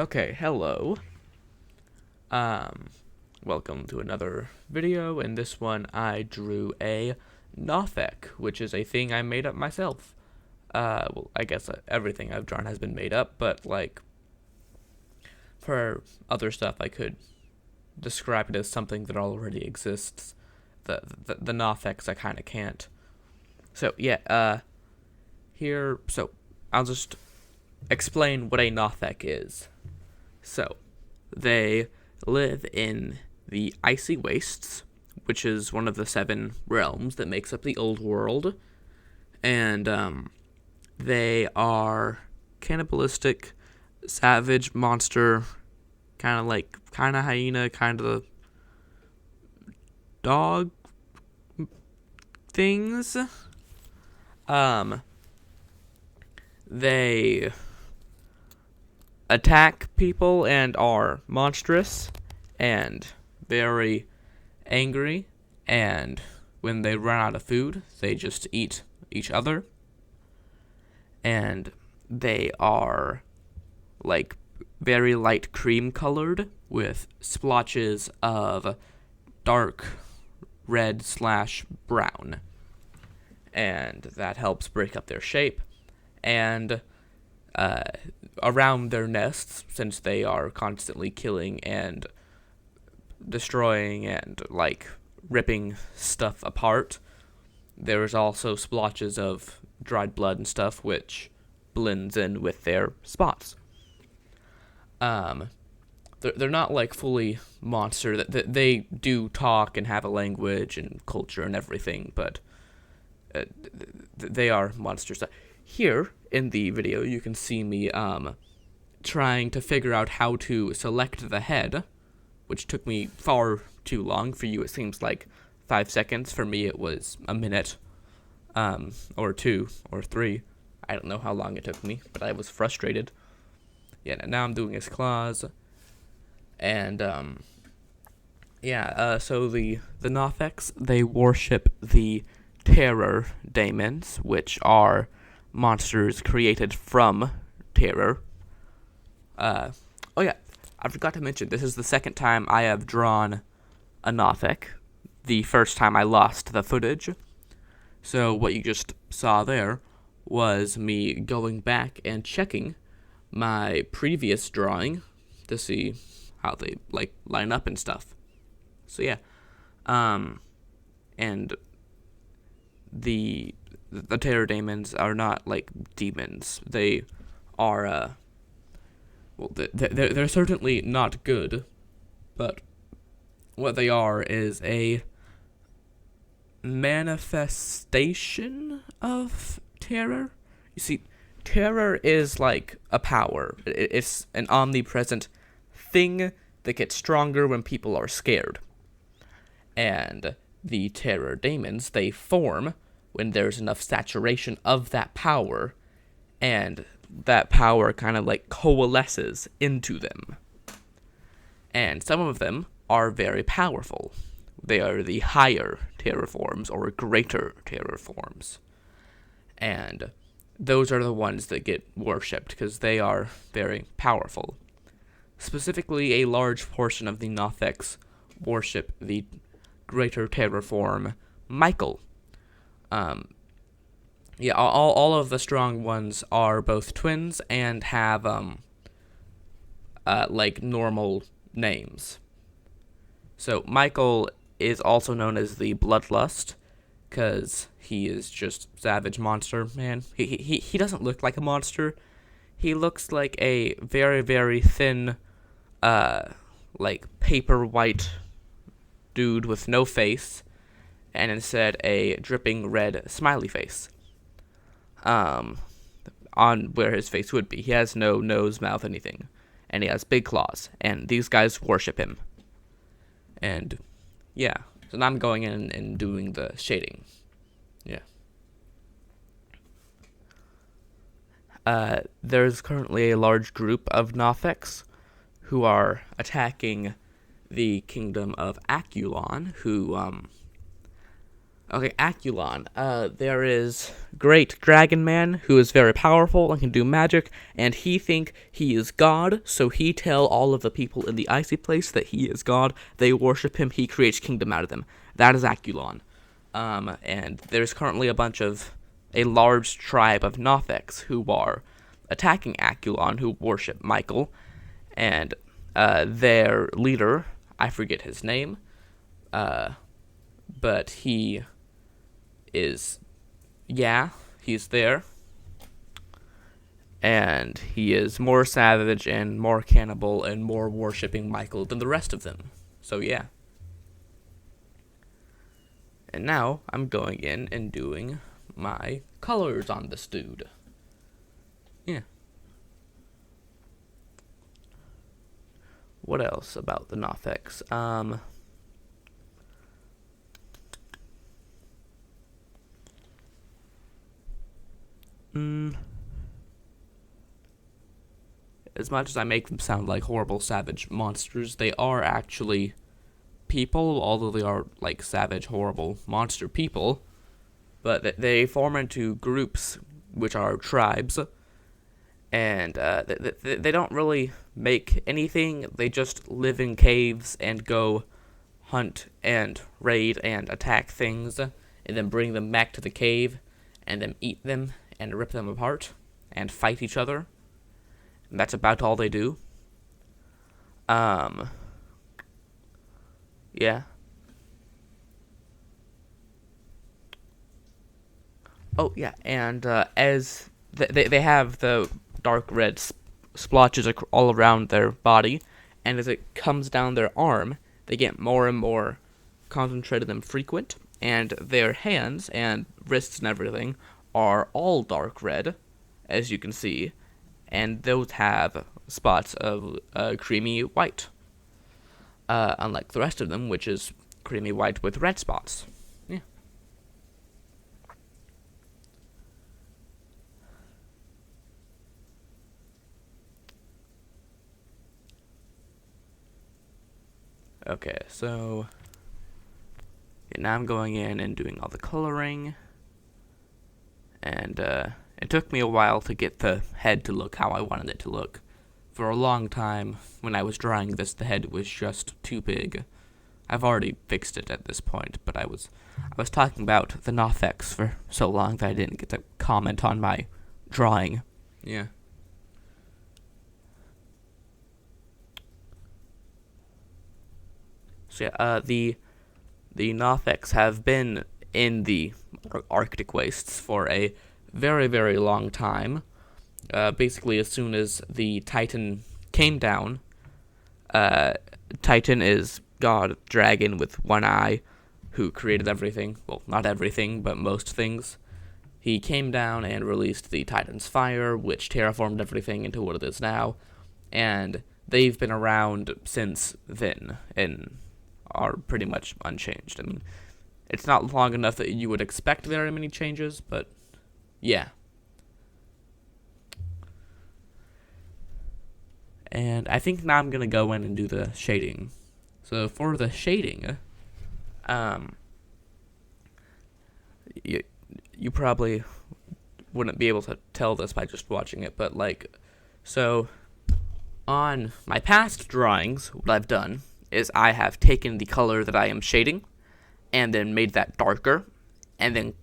Okay, hello. Um, Welcome to another video. In this one, I drew a Gnophek, which is a thing I made up myself. Well, I guess everything I've drawn has been made up, but, like, for other stuff, I could describe it as something that already exists. The Gnopheks, I kind of can't. So, yeah, so, I'll just explain what a Gnophek is. So, they live in the Icy Wastes, which is one of the 7 realms that makes up the Old World, and they are cannibalistic, savage monster, kind of hyena, kind of dog things. They attack people and are monstrous and very angry, and when they run out of food, they just eat each other. And they are like very light cream colored with splotches of dark red/brown, and that helps break up their shape. And around their nests, since they are constantly killing and destroying and, like, ripping stuff apart, there's also splotches of dried blood and stuff, which blends in with their spots. They're not, like, fully monster. They do talk and have a language and culture and everything, but they are monsters. Here in the video, you can see me trying to figure out how to select the head, which took me far too long. For you, it seems like 5 seconds. For me, it was a minute, or 2, or 3. I don't know how long it took me, but I was frustrated. Yeah, now I'm doing his claws, and so the Gnopheks, they worship the terror daemons, which are monsters created from terror. Oh yeah, I forgot to mention, this is the second time I have drawn a Gnophek. The first time I lost the footage. So what you just saw there was me going back and checking my previous drawing to see how they, like, line up and stuff. So yeah, and the terror daemons are not like demons. They are they're certainly not good, but what they are is a manifestation of terror. You see, terror is like a power. It's an omnipresent thing that gets stronger when people are scared. And the terror daemons, they form when there's enough saturation of that power, and that power kind of like coalesces into them. And some of them are very powerful. They are the higher terror forms, or greater terror forms. And those are the ones that get worshipped, because they are very powerful. Specifically, a large portion of the Gnopheks worship the greater terror form, Michael. All of the strong ones are both twins and have, like, normal names. So, Michael is also known as the Bloodlust, because he is just savage monster, man. He doesn't look like a monster. He looks like a very, very thin, like, paper white dude with no face, and instead a dripping red smiley face. On where his face would be. He has no nose, mouth, anything. And he has big claws. And these guys worship him. And, yeah. So now I'm going in and doing the shading. Yeah. There's currently a large group of Gnopheks who are attacking the kingdom of Aculon, who, Okay, Aculon. There is great dragon man who is very powerful and can do magic, and he think he is God, so he tell all of the people in the icy place that he is God. They worship him. He creates kingdom out of them. That is Aculon. And there's currently a large tribe of Gnopheks who are attacking Aculon, who worship Michael, and their leader, I forget his name, but he's there, and he is more savage and more cannibal and more worshipping Michael than the rest of them. So yeah. And now I'm going in and doing my colors on this dude. Yeah. What else about the Gnopheks? As much as I make them sound like horrible savage monsters, they are actually people, although they are like savage, horrible monster people. But they form into groups, which are tribes, and they don't really make anything. They just live in caves and go hunt and raid and attack things, and then bring them back to the cave, and then eat them and rip them apart and fight each other. And that's about all they do. Yeah. Oh, yeah, and as they have the dark red splotches all around their body, and as it comes down their arm, they get more and more concentrated and frequent, and their hands and wrists and everything are all dark red, as you can see, and those have spots of creamy white, unlike the rest of them, which is creamy white with red spots. Yeah. Okay, so now I'm going in and doing all the coloring, and it took me a while to get the head to look how I wanted it to look. For a long time, when I was drawing this, the head was just too big. I've already fixed it at this point, but I was talking about the Gnopheks for so long that I didn't get to comment on my drawing. Yeah. So yeah, the Gnopheks have been in the Arctic wastes for a very, very long time. Basically, as soon as the Titan came down, Titan is God, dragon with one eye, who created everything. Well, not everything, but most things. He came down and released the Titan's fire, which terraformed everything into what it is now, and they've been around since then, and are pretty much unchanged. I mean, it's not long enough that you would expect very many changes, but yeah. And I think now I'm going to go in and do the shading. So for the shading, you probably wouldn't be able to tell this by just watching it, but so on my past drawings, what I've done is I have taken the color that I am shading and then made that darker and then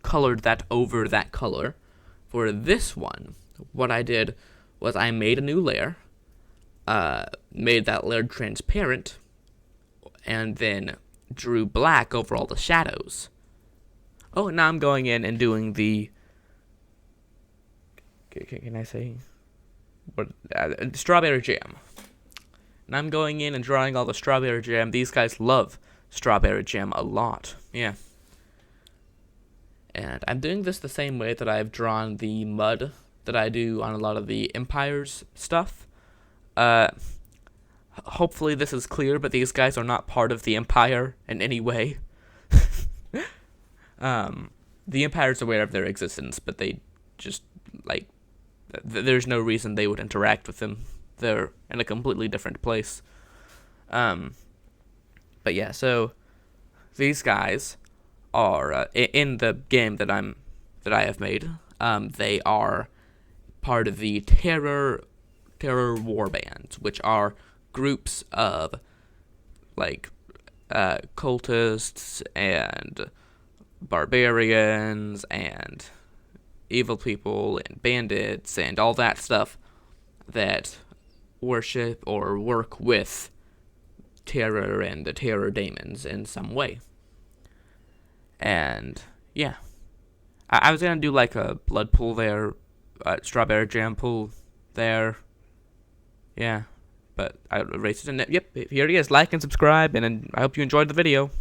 colored that over that color. For this one, what I did was I made a new layer, made that layer transparent, and then drew black over all the shadows. Oh, now I'm going in and doing the... Can I say... what? Strawberry jam. And I'm going in and drawing all the strawberry jam. These guys love strawberry jam a lot. Yeah. And I'm doing this the same way that I've drawn the mud that I do on a lot of the Empire's stuff. Hopefully this is clear, but these guys are not part of the Empire in any way. The Empire's aware of their existence, but they just, there's no reason they would interact with them. They're in a completely different place. But yeah, so these guys are in the game that I have made. They are part of the terror war bands, which are groups of like cultists and barbarians and evil people and bandits and all that stuff that worship or work with terror and the terror daemons in some way. And yeah, I was gonna do like a blood pool there, strawberry jam pool there. Yeah, but I erased it. And yep, here it is. Like and subscribe, and I hope you enjoyed the video.